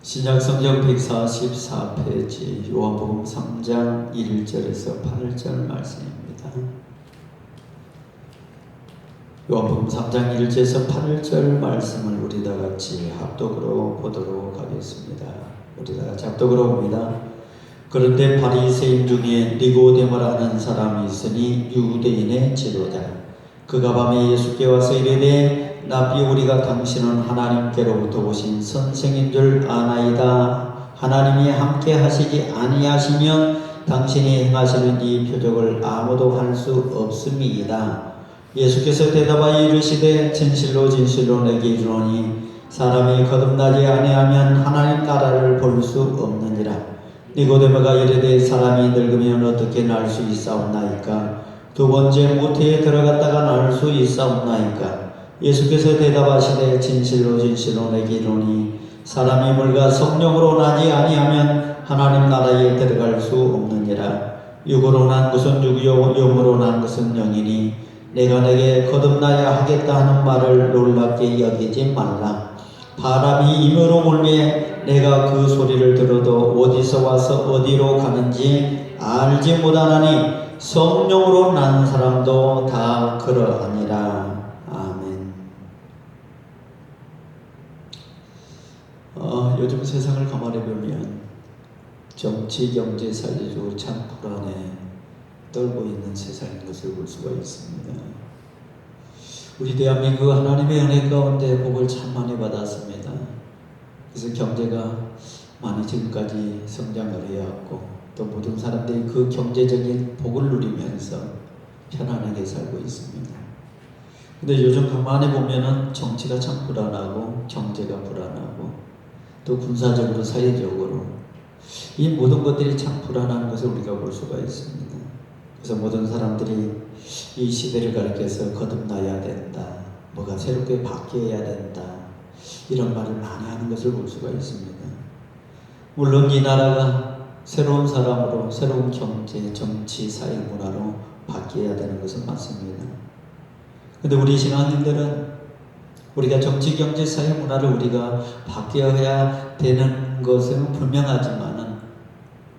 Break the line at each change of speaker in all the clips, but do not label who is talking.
신약성경 144페이지 요한복음 3장 1절에서 8절 말씀입니다. 요한복음 3장 1절에서 8절 말씀을 우리 다 같이 합독으로 보도록 하겠습니다. 우리 다 같이 합독으로 봅니다. 그런데 바리새인 중에 니고데모라는 사람이 있으니 유대인의 지도자. 그가 밤에 예수께 와서 이르되 랍비, 우리가 당신은 하나님께로부터 오신 선생인 줄 아나이다. 하나님이 함께 하시지 아니하시면 당신이 행하시는 이 표적을 아무도 할 수 없음이이다. 예수께서 대답하여 이르시되 진실로 진실로 내게 이르노니 사람이 거듭나지 아니하면 하나님 나라를 볼 수 없느니라. 니고데모가 이르되 사람이 늙으면 어떻게 날 수 있사옵나이까? 두 번째 모태에 들어갔다가 날 수 있사옵나이까? 예수께서 대답하시되 진실로 진실로 내게 이르노니 사람이 물과 성령으로 나지 아니하면 하나님 나라에 들어갈 수 없느니라. 육으로 난 것은 육이요 영으로 난 것은 영이니 내가 내게 거듭나야 하겠다 하는 말을 놀랍게 여기지 말라. 바람이 임으로 불매 내가 그 소리를 들어도 어디서 와서 어디로 가는지 알지 못하나니 성령으로 난 사람도 다 그러하니라. 요즘 세상을 가만히 보면 정치, 경제, 사회적으로 참 불안에 떨고 있는 세상인 것을 볼 수가 있습니다. 우리 대한민국 하나님의 은혜 가운데 복을 참 많이 받았습니다. 그래서 경제가 많이 지금까지 성장을 해왔고 또 모든 사람들이 그 경제적인 복을 누리면서 편안하게 살고 있습니다. 근데 요즘 가만히 보면은 정치가 참 불안하고 경제가 불안하고 또 군사적으로 사회적으로 이 모든 것들이 참 불안한 것을 우리가 볼 수가 있습니다. 그래서 모든 사람들이 이 시대를 가리켜서 거듭나야 된다, 뭐가 새롭게 바뀌어야 된다, 이런 말을 많이 하는 것을 볼 수가 있습니다. 물론 이 나라가 새로운 사람으로 새로운 경제, 정치, 사회, 문화로 바뀌어야 되는 것은 맞습니다. 근데 우리 신앙인들은 우리가 정치, 경제, 사회, 문화를 우리가 바뀌어야 되는 것은 분명하지만은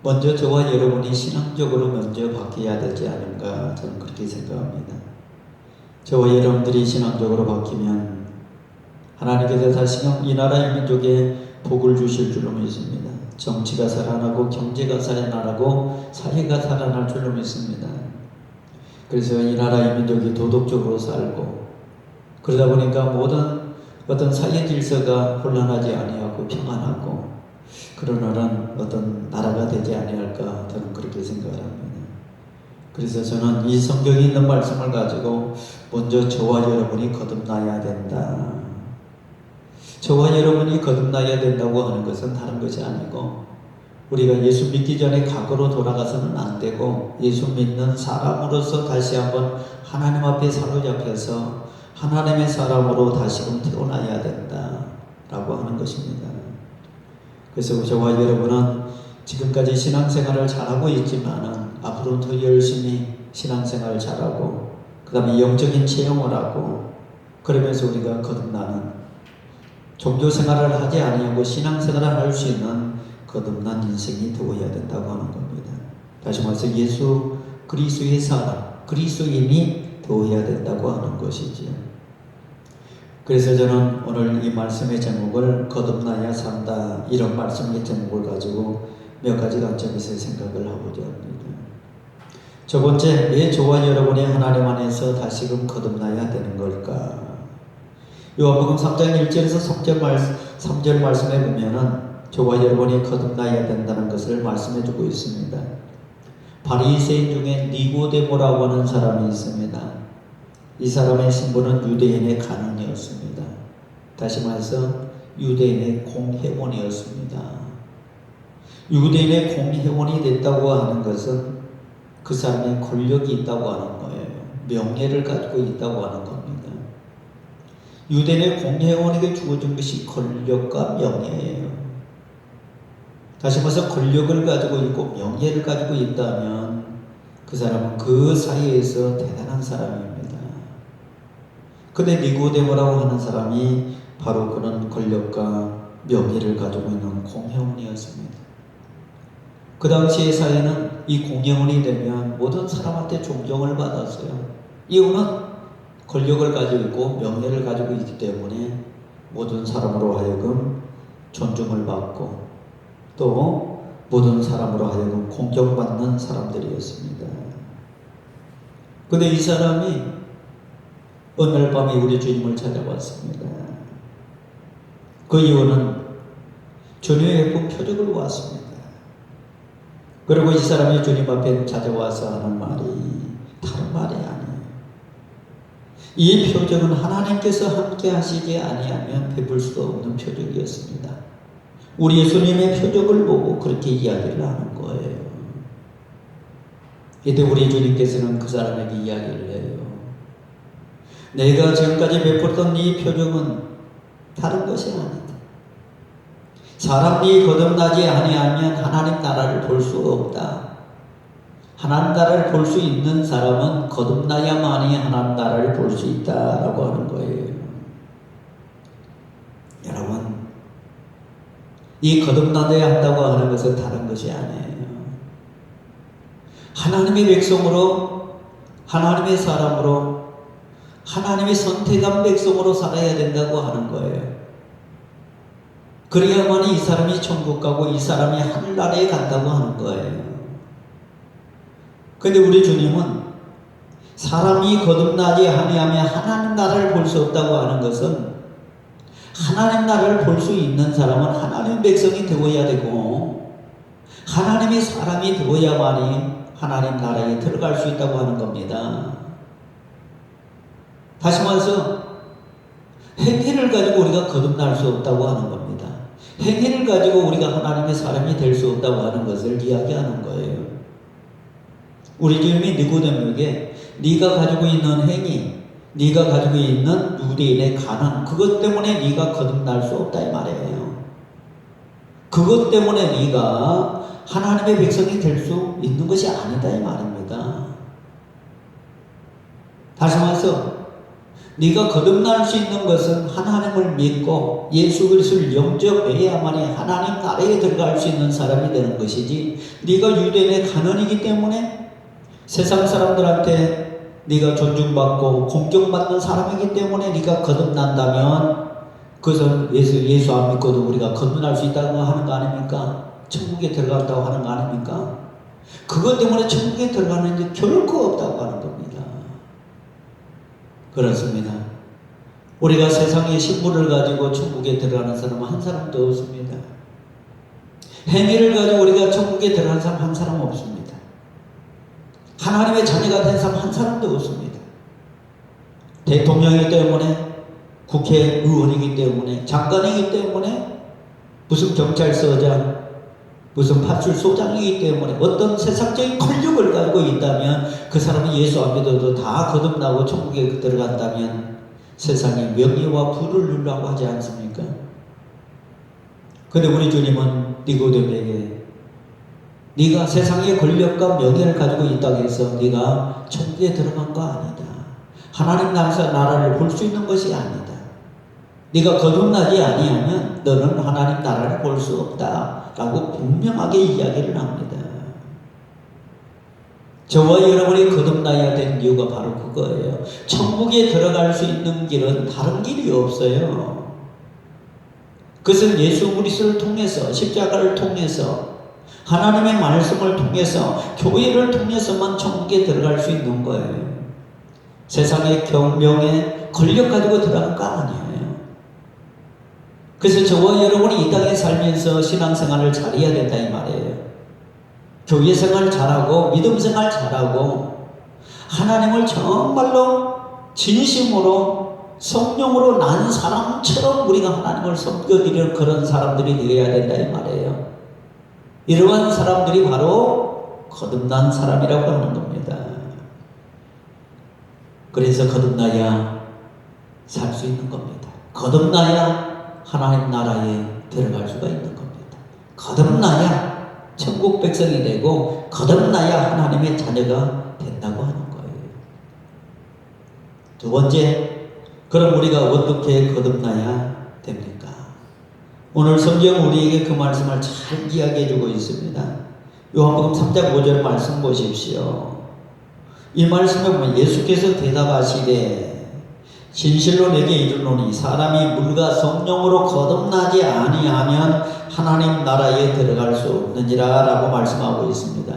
먼저 저와 여러분이 신앙적으로 먼저 바뀌어야 되지 않은가 저는 그렇게 생각합니다. 저와 여러분들이 신앙적으로 바뀌면 하나님께서 다시금 이 나라의 민족에 복을 주실 줄로 믿습니다. 정치가 살아나고 경제가 살아나고 사회가 살아날 줄로 믿습니다. 그래서 이 나라의 민족이 도덕적으로 살고 그러다 보니까 모든 어떤 사회 질서가 혼란하지 아니하고 평안하고 그러한 어떤 나라가 되지 아니할까 저는 그렇게 생각을 합니다. 그래서 저는 이 성경에 있는 말씀을 가지고 먼저 저와 여러분이 거듭나야 된다. 저와 여러분이 거듭나야 된다고 하는 것은 다른 것이 아니고 우리가 예수 믿기 전에 과거로 돌아가서는 안 되고 예수 믿는 사람으로서 다시 한번 하나님 앞에 사로잡혀서 하나님의 사람으로 다시금 태어나야 된다라고 하는 것입니다. 그래서 저와 여러분은 지금까지 신앙생활을 잘하고 있지만은 앞으로 더 열심히 신앙생활을 잘하고 그 다음에 영적인 체험을 하고 그러면서 우리가 거듭나는 종교생활을 하지 아니하고 신앙생활을 할 수 있는 거듭난 인생이 되어야 된다고 하는 겁니다. 다시 말해서 예수 그리스도의 사람, 그리스도인이 되어야 된다고 하는 것이지요. 그래서 저는 오늘 이 말씀의 제목을 거듭나야 산다 이런 말씀의 제목을 가지고 몇 가지 관점에서 생각을 하고자 합니다. 첫 번째, 왜 저와 여러분이 하나님 안에서 다시금 거듭나야 되는 걸까? 요한복음 3장 1절에서 3절 말씀에 보면은 저와 여러분이 거듭나야 된다는 것을 말씀해주고 있습니다. 바리새인 중에 니고데모라고 하는 사람이 있습니다. 이 사람의 신분은 유대인의 간원이었습니다. 다시 말해서 유대인의 공회원이었습니다. 유대인의 공회원이 됐다고 하는 것은 그 사람의 권력이 있다고 하는 거예요. 명예를 가지고 있다고 하는 겁니다. 유대인의 공회원에게 주어진 것이 권력과 명예예요. 다시 말해서 권력을 가지고 있고 명예를 가지고 있다면 그 사람은 그 사이에서 대단한 사람입니다. 근데 니고데모라고 하는 사람이 바로 그런 권력과 명예를 가지고 있는 공회원이었습니다. 그 당시의 사회는 이 공회원이 되면 모든 사람한테 존경을 받았어요. 이유는 권력을 가지고 있고 명예를 가지고 있기 때문에 모든 사람으로 하여금 존중을 받고 또 모든 사람으로 하여금 공경받는 사람들이었습니다. 근데 이 사람이 어느 날 밤에 우리 주님을 찾아왔습니다. 그 이유는 주님의 예쁜 표적을 왔습니다. 그리고 이 사람이 주님 앞에 찾아와서 하는 말이 다른 말이 아니에요. 이 표적은 하나님께서 함께 하시지 아니하면 베풀 수도 없는 표적이었습니다. 우리 예수님의 표적을 보고 그렇게 이야기를 하는 거예요. 이때 우리 주님께서는 그 사람에게 이야기를 해요. 내가 지금까지 베풀었던 이 표적은 다른 것이 아니다. 사람이 거듭나지 아니하면 하나님 나라를 볼 수 없다. 하나님 나라를 볼 수 있는 사람은 거듭나야만이 하나님 나라를 볼 수 있다라고 하는 거예요. 여러분, 이 거듭나야 한다고 하는 것은 다른 것이 아니에요. 하나님의 백성으로, 하나님의 사람으로, 하나님의 선택한 백성으로 살아야 된다고 하는 거예요. 그래야만이 이 사람이 천국 가고 이 사람이 하늘나라에 간다고 하는 거예요. 근데 우리 주님은 사람이 거듭나지 아니하면 하나님 나라를 볼 수 없다고 하는 것은 하나님 나라를 볼 수 있는 사람은 하나님 백성이 되어야 되고 하나님의 사람이 되어야만이 하나님 나라에 들어갈 수 있다고 하는 겁니다. 다시 말해서 행위를 가지고 우리가 거듭날 수 없다고 하는 겁니다. 행위를 가지고 우리가 하나님의 사람이 될 수 없다고 하는 것을 이야기하는 거예요. 우리 주님이 니고데모에게 네가 가지고 있는 행위, 네가 가지고 있는 유대인의 가난, 그것 때문에 네가 거듭날 수 없다 이 말이에요. 그것 때문에 네가 하나님의 백성이 될 수 있는 것이 아니다 이 말입니다. 다시 말해서 네가 거듭날 수 있는 것은 하나님을 믿고 예수 그리스도를 영접해야만이 하나님 나라에 들어갈 수 있는 사람이 되는 것이지, 네가 유대인의 간언이기 때문에 세상 사람들한테 네가 존중받고 공경받는 사람이기 때문에 네가 거듭난다면 그것은 예수 안 믿고도 우리가 거듭날 수 있다고 하는 거 아닙니까? 천국에 들어간다고 하는 거 아닙니까? 그것 때문에 천국에 들어가는 게 결코 없다고 하는 겁니다. 그렇습니다. 우리가 세상의 신분을 가지고 천국에 들어가는 사람은 한 사람도 없습니다. 행위를 가지고 우리가 천국에 들어가는 사람 한 사람 없습니다. 하나님의 자녀가 된 사람 한 사람도 없습니다. 대통령이기 때문에, 국회의원이기 때문에, 장관이기 때문에, 무슨 경찰서장, 무슨 파출소장이기 때문에 어떤 세상적인 권력을 가지고 있다면 그 사람이 예수 안 믿어도 다 거듭나고 천국에 들어간다면 세상에 명예와 부를 누리라고 하지 않습니까? 그런데 우리 주님은 니고데모에게 네가 세상의 권력과 명예를 가지고 있다고 해서 네가 천국에 들어간 거 아니다. 하나님 나라를 볼 수 있는 것이 아니다. 네가 거듭나지 아니하면 너는 하나님 나라를 볼 수 없다 라고 분명하게 이야기를 합니다. 저와 여러분이 거듭나야 된 이유가 바로 그거예요. 천국에 들어갈 수 있는 길은 다른 길이 없어요. 그것은 예수 그리스도를 통해서, 십자가를 통해서, 하나님의 말씀을 통해서, 교회를 통해서만 천국에 들어갈 수 있는 거예요. 세상의 경명에 권력 가지고 들어간 거 아니에요. 그래서 저와 여러분이 이 땅에 살면서 신앙생활을 잘해야 된다 이 말이에요. 교회 생활 잘하고 믿음 생활 잘하고 하나님을 정말로 진심으로 성령으로 난 사람처럼 우리가 하나님을 섬겨드리는 그런 사람들이 되어야 된다 이 말이에요. 이러한 사람들이 바로 거듭난 사람이라고 하는 겁니다. 그래서 거듭나야 살 수 있는 겁니다. 거듭나야 하나님 나라에 들어갈 수가 있는 겁니다. 거듭나야 천국 백성이 되고 거듭나야 하나님의 자녀가 된다고 하는 거예요. 두 번째, 그럼 우리가 어떻게 거듭나야 됩니까? 오늘 성경 우리에게 그 말씀을 잘 이야기해 주고 있습니다. 요한복음 3장 5절 말씀 보십시오. 이 말씀에 보면 예수께서 대답하시되 진실로 내게 이르노니 사람이 물과 성령으로 거듭나지 아니하면 하나님 나라에 들어갈 수 없느니라 라고 말씀하고 있습니다.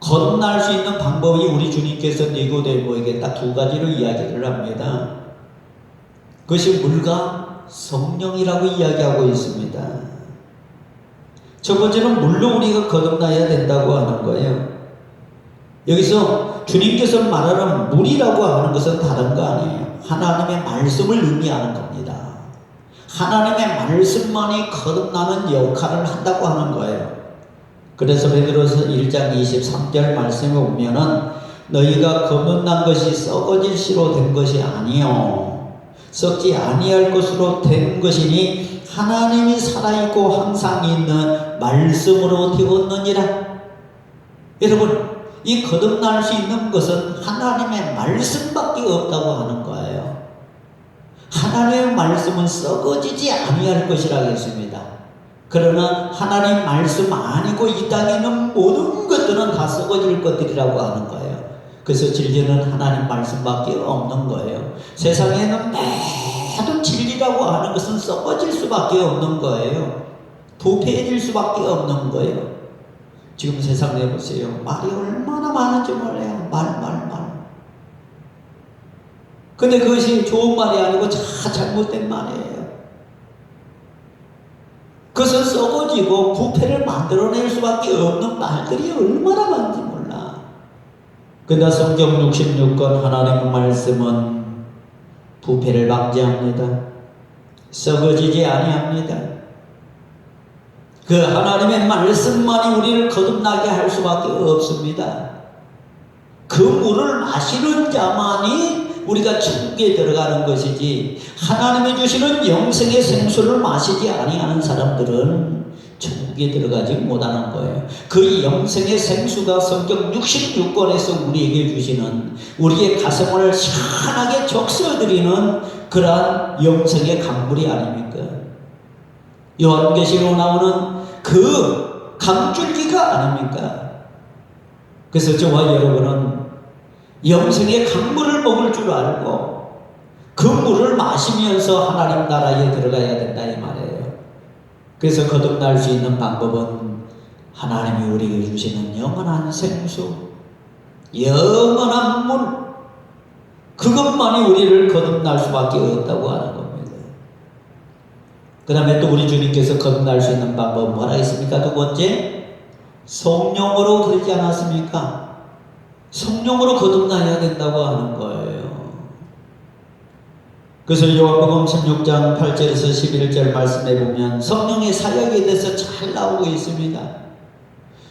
거듭날 수 있는 방법이 우리 주님께서 니고데모에게 딱 두 가지로 이야기를 합니다. 그것이 물과 성령이라고 이야기하고 있습니다. 첫 번째는 물로 우리가 거듭나야 된다고 하는 거예요. 여기서 주님께서 말하는 물이라고 하는 것은 다른 거 아니에요. 하나님의 말씀을 의미하는 겁니다. 하나님의 말씀만이 거듭나는 역할을 한다고 하는 거예요. 그래서 베드로서 1장 23절 말씀에 보면은 너희가 거듭난 것이 썩어질 씨로 된 것이 아니요 썩지 아니할 것으로 된 것이니 하나님이 살아있고 항상 있는 말씀으로 되었느니라. 여러분, 이 거듭날 수 있는 것은 하나님의 말씀밖에 없다고 하는 거예요. 하나님의 말씀은 썩어지지 아니할 것이라고 했습니다. 그러나 하나님 말씀 아니고 이 땅에 있는 모든 것들은 다 썩어질 것들이라고 하는 거예요. 그래서 진리는 하나님 말씀밖에 없는 거예요. 세상에는 모든 진리라고 하는 것은 썩어질 수밖에 없는 거예요. 부패해질 수밖에 없는 거예요. 지금 세상 내보세요. 말이 얼마나 많은지 몰라요. 말. 근데 그것이 좋은 말이 아니고 잘못된 말이에요. 그것은 썩어지고 부패를 만들어낼 수밖에 없는 말들이 얼마나 많은지 몰라. 그러나 성경 66권 하나님의 말씀은 부패를 방지합니다. 썩어지지 아니합니다. 그 하나님의 말씀만이 우리를 거듭나게 할 수밖에 없습니다. 그 물을 마시는 자만이 우리가 천국에 들어가는 것이지 하나님이 주시는 영생의 생수를 마시지 아니하는 사람들은 천국에 들어가지 못하는 거예요. 그 영생의 생수가 성경 66권에서 우리에게 주시는 우리의 가슴을 시원하게 적셔드리는 그러한 영생의 강물이 아닙니까? 요한계시로 나오는 그 강줄기가 아닙니까? 그래서 저와 여러분은 영생의 강물을 먹을 줄 알고 그 물을 마시면서 하나님 나라에 들어가야 된다 이 말이에요. 그래서 거듭날 수 있는 방법은 하나님이 우리에게 주시는 영원한 생수, 영원한 물, 그것만이 우리를 거듭날 수밖에 없다고 하는 겁니다. 그 다음에 또 우리 주님께서 거듭날 수 있는 방법은 뭐라 했습니까? 두 번째, 성령으로 그러지 않았습니까? 성령으로 거듭나야 된다고 하는 거예요. 그래서 요한복음 16장 8절에서 11절 말씀에 보면 성령의 사역에 대해서 잘 나오고 있습니다.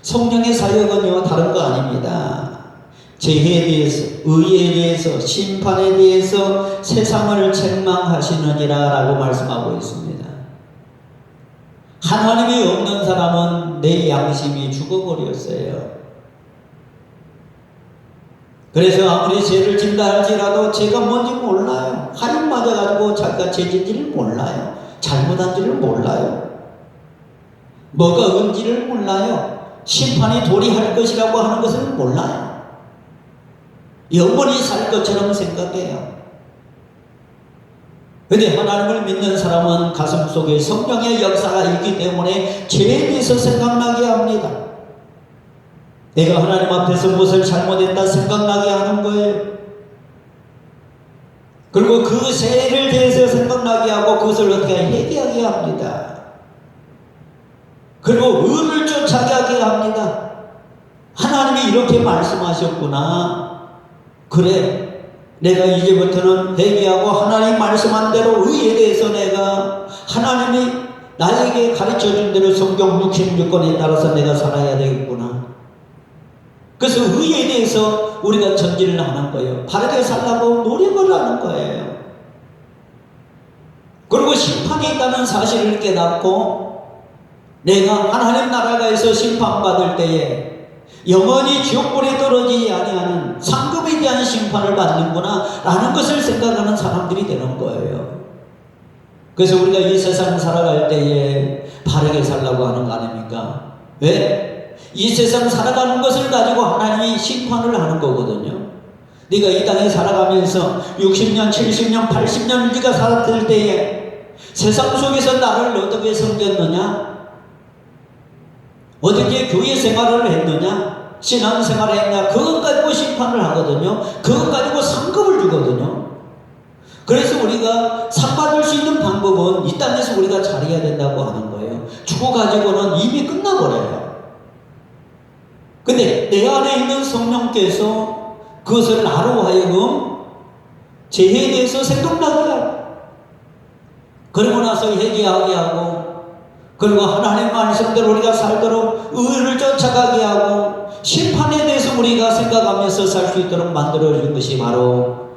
성령의 사역은요 다른 거 아닙니다. 죄에 대해서, 의에 대해서, 심판에 대해서 세상을 책망하시느니라 라고 말씀하고 있습니다. 하나님이 없는 사람은 내 양심이 죽어버렸어요. 그래서 아무리 죄를 진다 할지라도 죄가 뭔지 몰라요. 할인 맞아가지고 자기가 죄진지를 몰라요. 잘못한지를 몰라요. 뭐가 은지를 몰라요. 심판이 도리할 것이라고 하는 것을 몰라요. 영원히 살 것처럼 생각해요. 그런데 하나님을 믿는 사람은 가슴속에 성령의 역사가 있기 때문에 죄에 대해서 생각나게 합니다. 내가 하나님 앞에서 무엇을 잘못했다 생각나게 하는 거예요. 그리고 그 죄를 대해서 생각나게 하고 그것을 어떻게 회개하게 합니다. 그리고 의를 쫓아가게 합니다. 하나님이 이렇게 말씀하셨구나. 그래, 내가 이제부터는 회개하고 하나님 말씀한 대로 의에 대해서 내가 하나님이 나에게 가르쳐준 대로 성경 66권에 따라서 내가 살아야 되겠구나. 그래서 의에 대해서 우리가 전진을 하는 거예요. 바르게 살라고 노력을 하는 거예요. 그리고 심판이 있다는 사실을 깨닫고 내가 하나님 나라가에서 심판받을 때에 영원히 지옥불에 떨어지지 아니하는 상급에 대한 심판을 받는구나 라는 것을 생각하는 사람들이 되는 거예요. 그래서 우리가 이 세상 살아갈 때에 바르게 살라고 하는 거 아닙니까? 왜? 이 세상 살아가는 것을 가지고 하나님이 심판을 하는 거거든요. 네가 이 땅에 살아가면서 60년, 70년, 80년 네가 살았을 때에 세상 속에서 나를 어떻게 섬겼느냐? 어떻게 교회 생활을 했느냐? 신앙 생활을 했냐? 그것 가지고 심판을 하거든요. 그것 가지고 상급을 주거든요. 그래서 우리가 상 받을 수 있는 방법은 이 땅에서 우리가 잘해야 된다고 하는 거예요. 죽어가지고는 이미 끝나버려요. 근데 내 안에 있는 성령께서 그것을 나로 하여금 죄에 대해서 생각나게 하고, 그러고 나서 회개하게 하고, 그리고 하나님 말씀대로 우리가 살도록 의를 쫓아가게 하고, 심판에 대해서 우리가 생각하면서 살 수 있도록 만들어준 것이 바로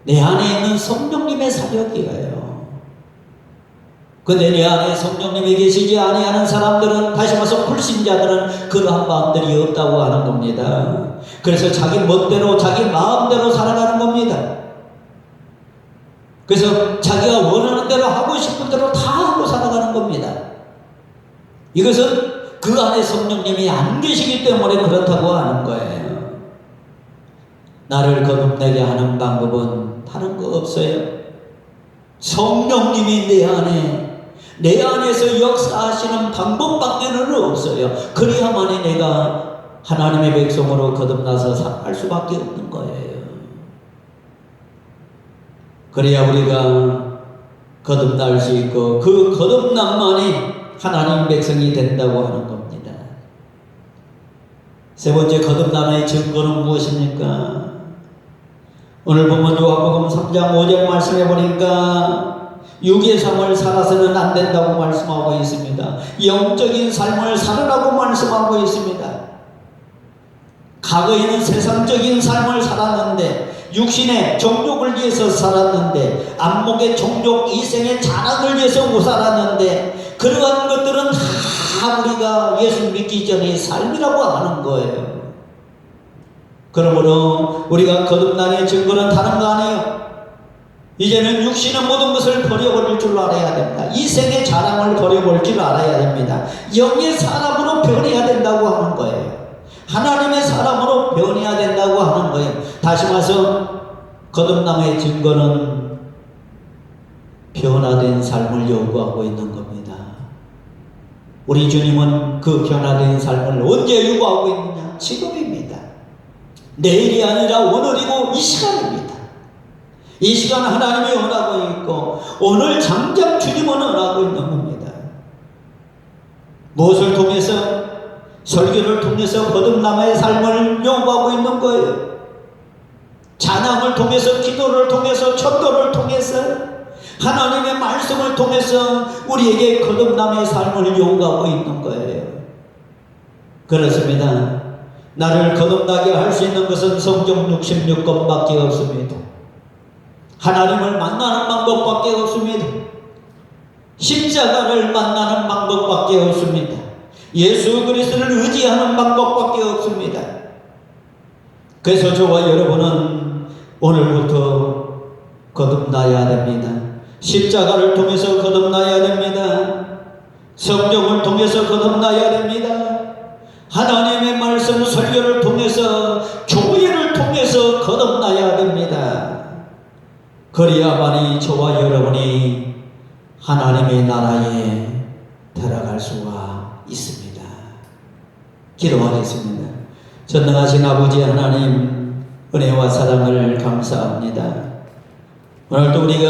내 안에 있는 성령님의 사역이에요. 근데 내 안에 성령님이 계시지 아니하는 사람들은, 다시 말해서 불신자들은 그러한 마음들이 없다고 하는 겁니다. 그래서 자기 멋대로 자기 마음대로 살아가는 겁니다. 그래서 자기가 원하는 대로 하고 싶은 대로 다 하고 살아가는 겁니다. 이것은 그 안에 성령님이 안 계시기 때문에 그렇다고 하는 거예요. 나를 거듭내게 하는 방법은 다른 거 없어요. 성령님이 내 안에서 역사하시는 방법밖에는 없어요. 그래야만이 내가 하나님의 백성으로 거듭나서 살 수밖에 없는 거예요. 그래야 우리가 거듭날 수 있고, 그 거듭남만이 하나님 백성이 된다고 하는 겁니다. 세 번째 거듭남의 증거는 무엇입니까? 오늘 보면 요한복음 3장 5절 말씀해 보니까 육의 삶을 살아서는 안 된다고 말씀하고 있습니다. 영적인 삶을 살으라고 말씀하고 있습니다. 과거에는 세상적인 삶을 살았는데, 육신의 정욕을 위해서 살았는데, 안목의 정욕, 이생의 자랑을 위해서 못 살았는데, 그러한 것들은 다 우리가 예수 믿기 전의 삶이라고 하는 거예요. 그러므로 우리가 거듭남의 증거는 다른 거 아니에요. 이제는 육신의 모든 것을 버려버릴 줄 알아야 됩니다. 이생의 자랑을 버려버릴 줄 알아야 됩니다. 영의 사람으로 변해야 된다고 하는 거예요. 하나님의 사람으로 변해야 된다고 하는 거예요. 다시 말해서 거듭남의 증거는 변화된 삶을 요구하고 있는 겁니다. 우리 주님은 그 변화된 삶을 언제 요구하고 있느냐? 지금입니다. 내일이 아니라 오늘이고 이 시간입니다. 이 시간 하나님이 원하고 있고, 오늘 당장 주님은 원하고 있는 겁니다. 무엇을 통해서? 설교를 통해서 거듭남의 삶을 요구하고 있는 거예요. 찬양을 통해서, 기도를 통해서, 전도를 통해서, 하나님의 말씀을 통해서 우리에게 거듭남의 삶을 요구하고 있는 거예요. 그렇습니다. 나를 거듭나게 할 수 있는 것은 성경 66권밖에 없습니다. 하나님을 만나는 방법밖에 없습니다. 십자가를 만나는 방법밖에 없습니다. 예수 그리스도를 의지하는 방법밖에 없습니다. 그래서 저와 여러분은 오늘부터 거듭나야 됩니다. 십자가를 통해서 거듭나야 됩니다. 성령을 통해서 거듭나야 됩니다. 하나님의 말씀 설교를 통해서, 교회를 통해서 거듭나야 됩니다. 그래야만이 저와 여러분이 하나님의 나라에 들어갈 수가 있습니다. 기도하겠습니다. 전능하신 아버지 하나님, 은혜와 사랑을 감사합니다. 오늘도 우리가